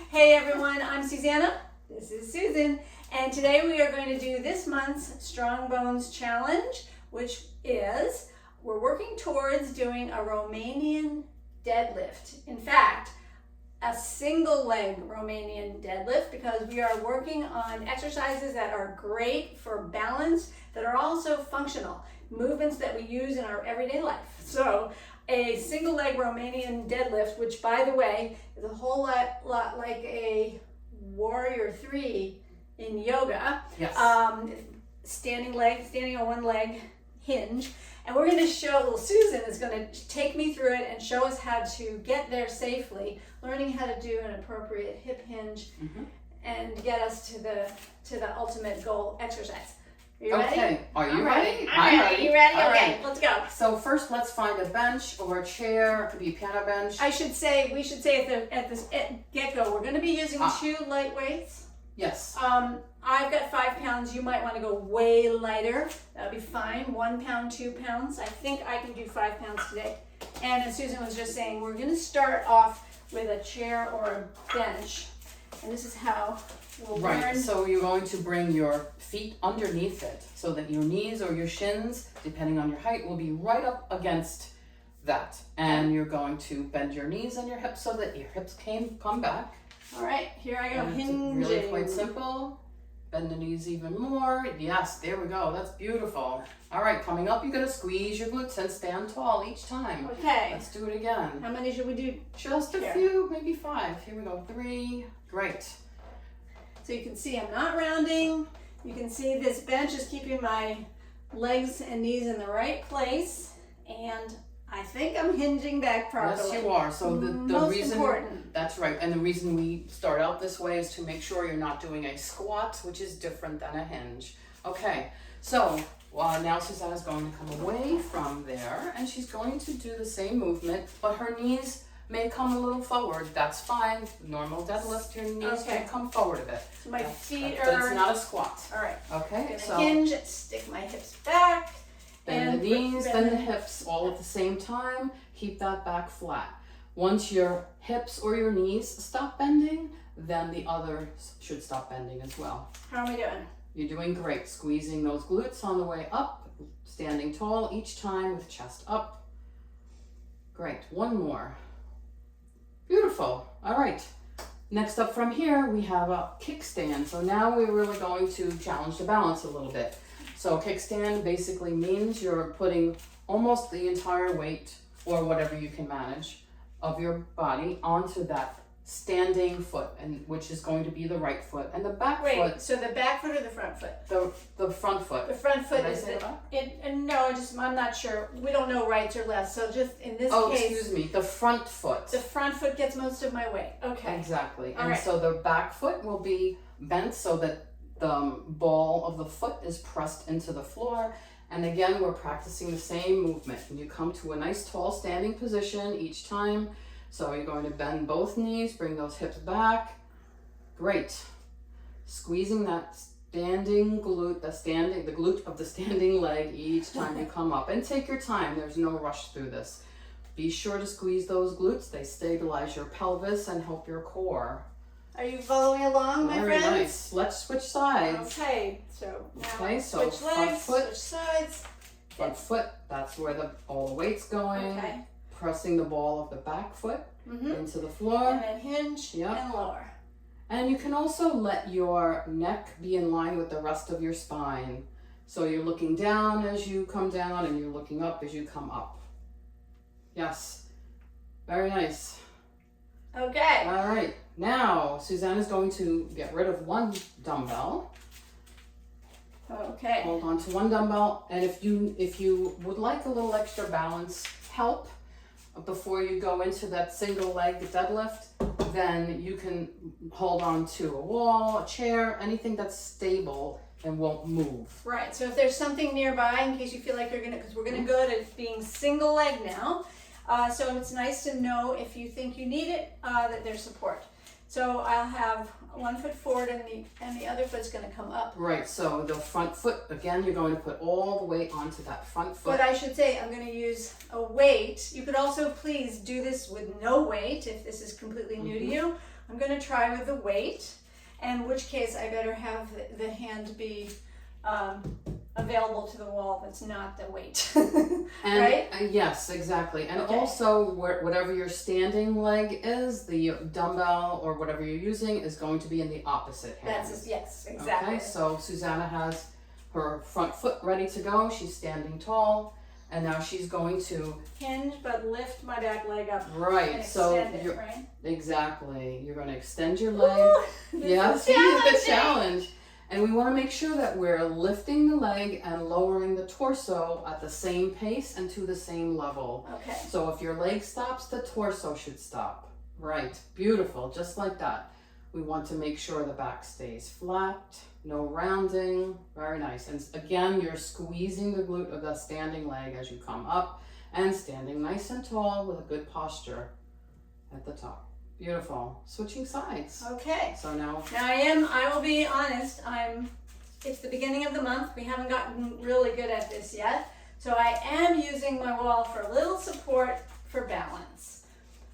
Hey everyone, I'm Susannah. This is Susan. And today we are going to do this month's Strong Bones Challenge, which is, we're working towards doing a Romanian deadlift. In fact, a single leg Romanian deadlift, because we are working on exercises that are great for balance, that are also functional, movements that we use in our everyday life. So a single leg Romanian deadlift, which by the way, is a whole lot like a warrior three in yoga. Yes. Standing on one leg hinge. And we're going to show, little Susan is going to take me through it and show us how to get there safely, learning how to do an appropriate hip hinge, and get us to the ultimate goal exercise. Are you ready? Okay, are you ready? I'm ready. You ready? All Okay, right. let's go. So first, let's find a bench or a chair. It could be a piano bench. We should say at the get-go, we're going to be using two light weights. Yes. I've got 5 pounds. You might want to go way lighter. That'll be fine. 1 pound, 2 pounds. I think I can do 5 pounds today. And as Susan was just saying, we're going to start off with a chair or a bench. And this is how we'll learn. Right, so you're going to bring your feet underneath it so that your knees or your shins, depending on your height, will be right up against that. And you're going to bend your knees and your hips so that your hips can come back. All right, here I go, And hinging. it's really quite simple. Bend the knees even more. Yes, there we go. That's beautiful. All right, coming up, you're going to squeeze your glutes and stand tall each time. Okay. Let's do it again. How many should we do? Just a few, maybe 5. Here we go. 3. Great. So you can see I'm not rounding. You can see this bench is keeping my legs and knees in the right place. And I think I'm hinging back properly. Yes, you are. So the Most reason important. That's right. And the reason we start out this way is to make sure you're not doing a squat, which is different than a hinge. Okay. So now Susannah's going to come away from there, and she's going to do the same movement, but her knees may come a little forward. That's fine. Normal deadlift, your knees may come forward a bit. So my feet But are. it's not a squat. All right. Okay. So hinge, stick my hips back. Bend the knees, bend the hips, all at the same time. Keep that back flat. Once your hips or your knees stop bending, then the others should stop bending as well. How are we doing? You're doing great. Squeezing those glutes on the way up, standing tall each time with chest up. Great. One more. Beautiful. All right. Next up from here, we have a kickstand. So now we're really going to challenge the balance a little bit. So kickstand basically means you're putting almost the entire weight, or whatever you can manage, of your body onto that standing foot, and which is going to be the right foot, and the back foot. So the back foot or the front foot? The front foot. The front foot Did I is say no, I'm not sure. We don't know rights or lefts. So just in this Oh, case, excuse me. The front foot. the front foot gets most of my weight. Okay. Exactly. All And right. so the back foot will be bent so that the ball of the foot is pressed into the floor. And again, we're practicing the same movement. And you come to a nice tall standing position each time. So you're going to bend both knees, bring those hips back. Great. Squeezing that standing glute, the glute of the standing leg each time you come up. And take your time. There's no rush through this. Be sure to squeeze those glutes. They stabilize your pelvis and help your core. Are you following along, my Very friends? nice. Let's switch sides. Okay. So now So switch front legs, foot, switch sides. front foot. That's where all the weight's going. Okay. Pressing the ball of the back foot into the And floor. then hinge and lower. And you can also let your neck be in line with the rest of your spine. So you're looking down as you come down, and you're looking up as you come up. Yes. Very nice. Okay. All right. Now, Susannah's going to get rid of one dumbbell. Okay. Hold on to one dumbbell, and if you would like a little extra balance help before you go into that single leg deadlift, then you can hold on to a wall, a chair, anything that's stable and won't move. Right. So if there's something nearby, in case you feel like because we're gonna go to being single leg now. So it's nice to know if you think you need it, that there's support. So I'll have one foot forward and the other foot's going to come up. Right, so the front foot, again, you're going to put all the weight onto that front foot. But I should say I'm going to use a weight. You could also please do this with no weight if this is completely new to you, I'm going to try with the weight, in which case I better have the hand be available to the wall that's not the weight. And, right? Yes, exactly. And Okay. also, whatever your standing leg is, the dumbbell or whatever you're using is going to be in the opposite hand. Yes, exactly. Okay, so Susannah has her front foot ready to go. She's standing tall, and now she's going to Hinge, but lift my back leg up. right. And So extend it, you're right? exactly. You're going to extend your leg. Ooh, this Yes, is the challenging. challenge. And we want to make sure that we're lifting the leg and lowering the torso at the same pace and to the same level. Okay. So if your leg stops, the torso should stop. Right. Beautiful. Just like that. We want to make sure the back stays flat, no rounding. Very nice. And again, you're squeezing the glute of the standing leg as you come up and standing nice and tall with a good posture at the top. Beautiful. Switching sides. Okay. So now I will be honest, it's the beginning of the month. We haven't gotten really good at this yet. So I am using my wall for a little support for balance.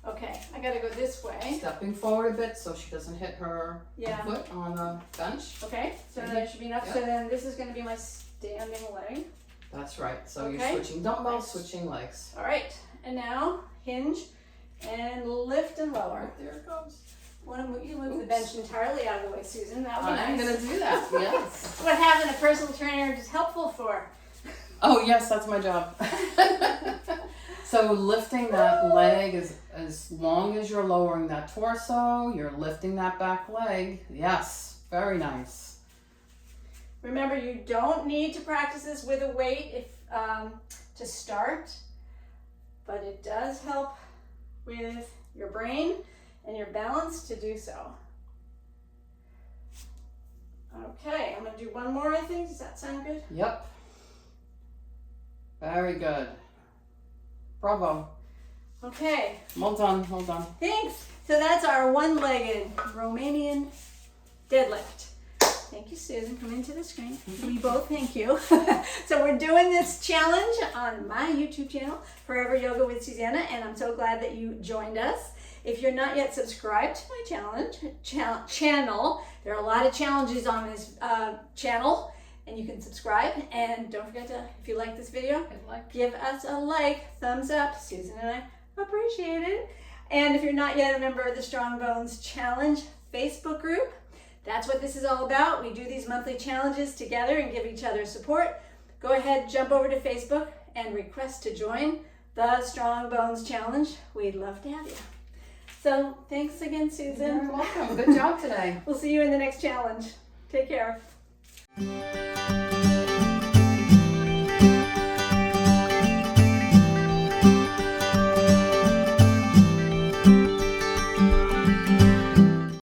Okay, I gotta go this way. stepping forward a bit so she doesn't hit her Yeah. foot on the bench. Okay, so that should be enough. Yep. So then this is gonna be my standing leg. That's right. So Okay. you're switching dumbbells, switching legs. All right, and now hinge and lift and lower. There it goes. You move the Oops. bench entirely out of the way, Susan. That would be I'm nice. gonna do that. Yes. What having a personal trainer is helpful for. Oh yes, that's my job. So lifting that leg is as long as you're lowering that torso, you're lifting that back leg. Yes, very nice. Remember, you don't need to practice this with a weight to start, but it does help with your brain and your balance to do so. Okay, I'm gonna do one more, I think. Does that sound good? Yep. Very good. Bravo. Okay, Well done. Well done. thanks. So that's our one-legged Romanian deadlift. Thank you, Susan. Come into the screen. We both thank you. So we're doing this challenge on my YouTube channel, Forever Yoga with Susannah, and I'm so glad that you joined us. If you're not yet subscribed to my channel, there are a lot of challenges on this channel, and you can subscribe. And don't forget to, if you like this video, give us a like, thumbs up. Susan and I appreciate it. And if you're not yet a member of the Strong Bones Challenge Facebook group, that's what this is all about. We do these monthly challenges together and give each other support. Go ahead, jump over to Facebook and request to join the Strong Bones Challenge. We'd love to have you. So thanks again, Susan. You're welcome. Good job today. We'll see you in the next challenge. Take care.